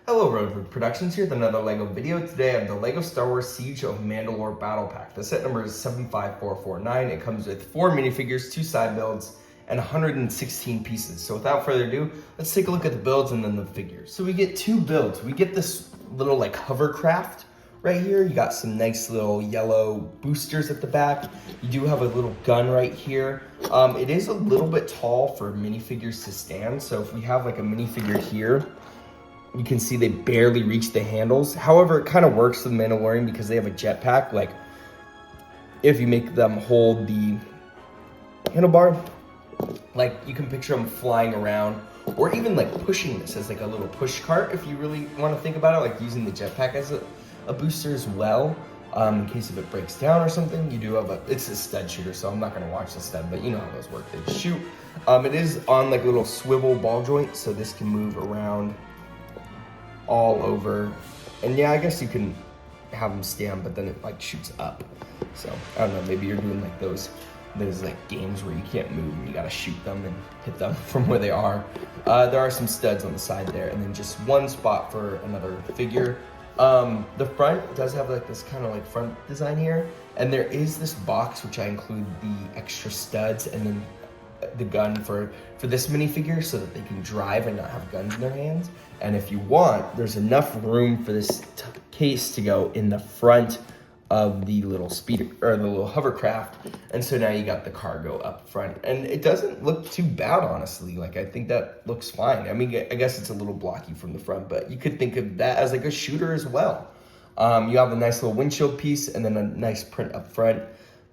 Hello, Roadwood Productions here with another LEGO video. Today I have the LEGO Star Wars Siege of Mandalore Battle Pack. The set number is 75449. It comes with 4 minifigures, 2 side builds, and 116 pieces. So without further ado, let's take a look at the builds and then the figures. So we get 2 builds. We get this little like hovercraft right here. You got some nice little yellow boosters at the back. You do have a little gun right here. It is a little bit tall for minifigures to stand. So if we have like a minifigure here, you can see they barely reach the handles. However, it kind of works with Mandalorian because they have a jetpack. Like, if you make them hold the handlebar, like you can picture them flying around, or even like pushing this as like a little push cart if you really want to think about it, like using the jetpack as a booster as well. In case if it breaks down or something, you do have it's a stud shooter, so I'm not gonna watch the stud, but you know how those work, they just shoot. It is on like a little swivel ball joint, so this can move around all over. And yeah, I guess you can have them stand, but then it like shoots up. So I don't know, maybe you're doing like those like games where you can't move and you gotta shoot them and hit them from where they are. There are some studs on the side there, and then just one spot for another figure. The front does have like this kind of like front design here, and there is this box which I include the extra studs and then the gun for this minifigure so that they can drive and not have guns in their hands. And if you want, there's enough room for this case to go in the front of the little speeder or the little hovercraft, and so now you got the cargo up front, and it doesn't look too bad, honestly. Like, I think that looks fine. I mean, I guess it's a little blocky from the front, but you could think of that as like a shooter as well. You have a nice little windshield piece and then a nice print up front.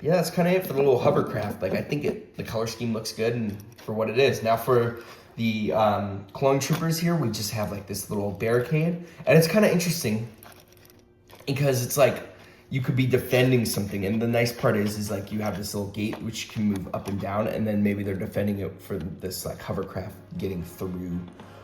Yeah, that's kind of it for the little hovercraft. Like, I think the color scheme looks good and for what it is. Now for the clone troopers here, we just have like this little barricade, and it's kind of interesting because it's like you could be defending something, and the nice part is like you have this little gate which can move up and down, and then maybe they're defending it for this like hovercraft getting through,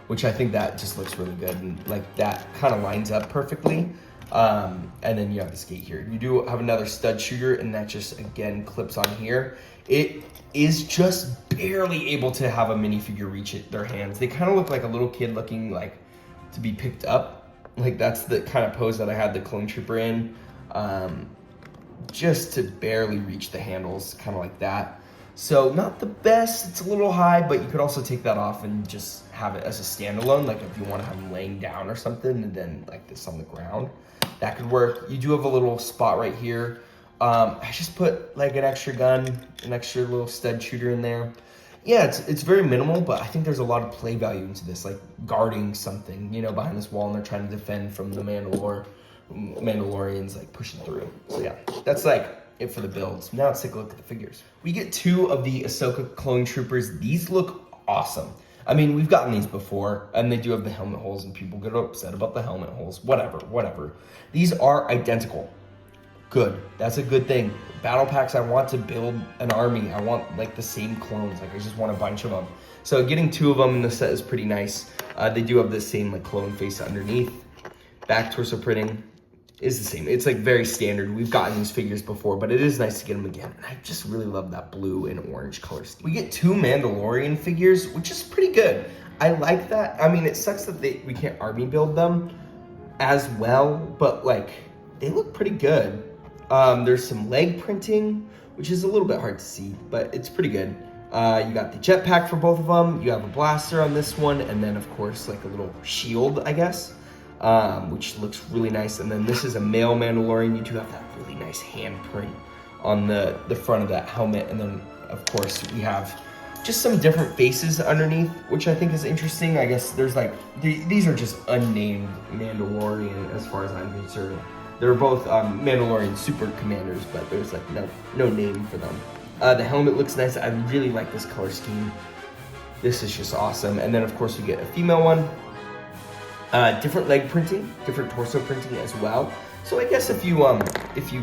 which I think that just looks really good, and like that kind of lines up perfectly. And then you have this gate here. You do have another stud shooter, and that just again clips on here. It is just barely able to have a minifigure reach their hands. They kind of look like a little kid looking like to be picked up. Like, that's the kind of pose that I had the clone trooper in. Just to barely reach the handles, kind of like that. So not the best, it's a little high, but you could also take that off and just have it as a standalone, like if you want to have them laying down or something, and then like this on the ground, that could work. You do have a little spot right here. I just put like an extra gun, an extra little stud shooter in there. Yeah, it's very minimal, but I think there's a lot of play value into this, like guarding something, you know, behind this wall, and they're trying to defend from the Mandalorians like pushing through. So yeah, that's like it for the builds. Now let's take a look at the figures. We get 2 of the Ahsoka clone troopers. These look awesome. I mean, we've gotten these before, and they do have the helmet holes, and people get upset about the helmet holes. Whatever. These are identical. Good. That's a good thing. Battle packs, I want to build an army. I want like the same clones. Like, I just want a bunch of them. So getting 2 of them in the set is pretty nice. They do have the same like clone face underneath. Back torso printing is the same. It's like very standard. We've gotten these figures before, but it is nice to get them again. And I just really love that blue and orange color scheme. We get 2 Mandalorian figures, which is pretty good. I like that. I mean, it sucks that we can't army build them as well, but like they look pretty good. There's some leg printing, which is a little bit hard to see, but it's pretty good. You got the jetpack for both of them. You have a blaster on this one, and then of course like a little shield, I guess. Which looks really nice. And then this is a male Mandalorian. You do have that really nice handprint on the front of that helmet. And then, of course, we have just some different faces underneath, which I think is interesting. I guess there's like, these are just unnamed Mandalorian as far as I'm concerned. They're both Mandalorian super commanders, but there's like no name for them. The helmet looks nice. I really like this color scheme. This is just awesome. And then, of course, we get a female one. Different leg printing, different torso printing as well. So I guess if you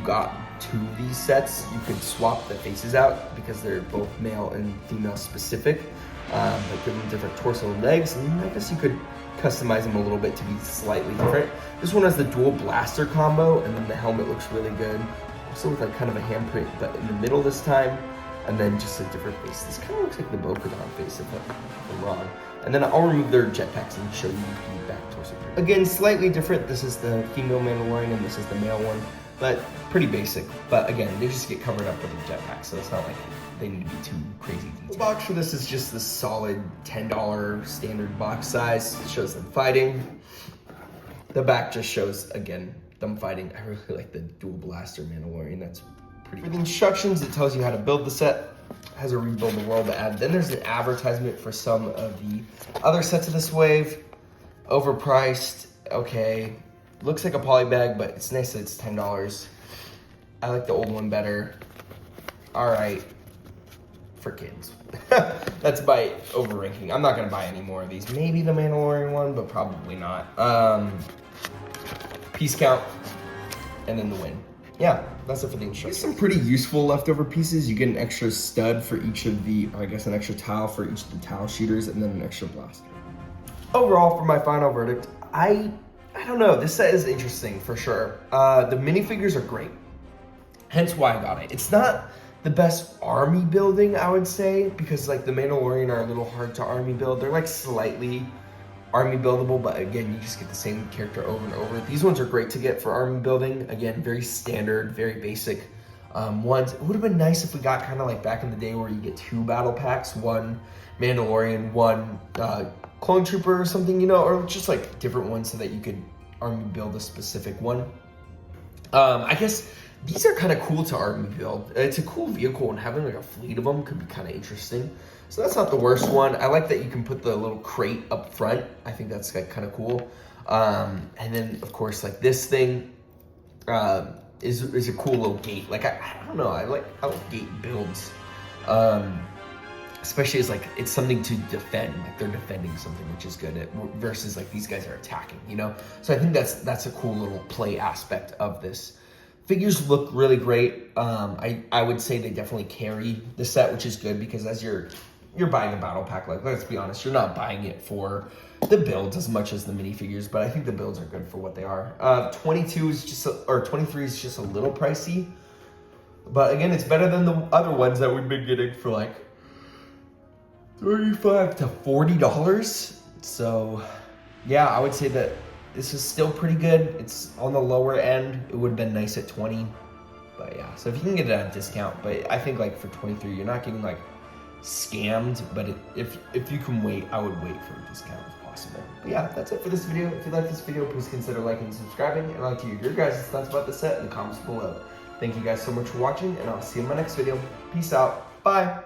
got 2 of these sets, you could swap the faces out because they're both male and female specific. But give them different torso and legs, and I guess you could customize them a little bit to be slightly different. This one has the dual blaster combo, and then the helmet looks really good. Also with like kind of a handprint, but in the middle this time. and then just a different face. This kind of looks like the Bo-Katan face if I'm wrong. And then I'll remove their jetpacks and show you the back torso. Again, slightly different. This is the female Mandalorian and this is the male one, but pretty basic. But again, they just get covered up with a jetpack, so it's not like they need to be too crazy detailed. The box for this is just the solid $10 standard box size. It shows them fighting. The back just shows, again, them fighting. I really like the dual blaster Mandalorian. That's pretty cool. For the instructions, it tells you how to build the set. It has a rebuild the world ad. Then there's an advertisement for some of the other sets of this wave. Overpriced, okay. Looks like a poly bag, but it's nice that it's $10. I like the old one better. All right, for kids. That's by overranking. I'm not gonna buy any more of these. Maybe the Mandalorian one, but probably not. Piece count, and then the win. Yeah, that's it for the instructions. Some pretty useful leftover pieces. You get an extra stud for each of the, or I guess an extra towel for each of the towel shooters, and then an extra blaster. Overall, for my final verdict, I don't know. This set is interesting for sure. The minifigures are great, hence why I got it. It's not the best army building, I would say, because like the Mandalorian are a little hard to army build. They're like slightly army buildable, but again, you just get the same character over and over. These ones are great to get for army building. Again, very standard, very basic ones. It would have been nice if we got kind of like back in the day where you get 2 battle packs, 1 Mandalorian, 1 clone trooper or something, you know, or just like different ones so that you could army build a specific one. I guess these are kind of cool to army build. It's a cool vehicle, and having like a fleet of them could be kind of interesting. So that's not the worst one. I like that you can put the little crate up front. I think that's like kind of cool. And then of course, like this thing is a cool little gate. Like I don't know, I like gate builds. Especially as like it's something to defend, like they're defending something, which is good versus like these guys are attacking, you know. So I think that's a cool little play aspect of this. Figures look really great. I would say they definitely carry the set, which is good because as you're buying a battle pack, like let's be honest, you're not buying it for the builds as much as the minifigures, but I think the builds are good for what they are. 22 is just or 23 is just a little pricey, but again, it's better than the other ones that we've been getting for like $35 to $40. So yeah, I would say that this is still pretty good. It's on the lower end. It would have been nice at 20, but yeah. So if you can get it at a discount, but I think like for 23, you're not getting like scammed, but if you can wait, I would wait for a discount if possible. But yeah, that's it for this video. If you like this video, please consider liking and subscribing, and I'd like to hear your guys' thoughts about the set in the comments below. Thank you guys so much for watching, and I'll see you in my next video. Peace out. Bye.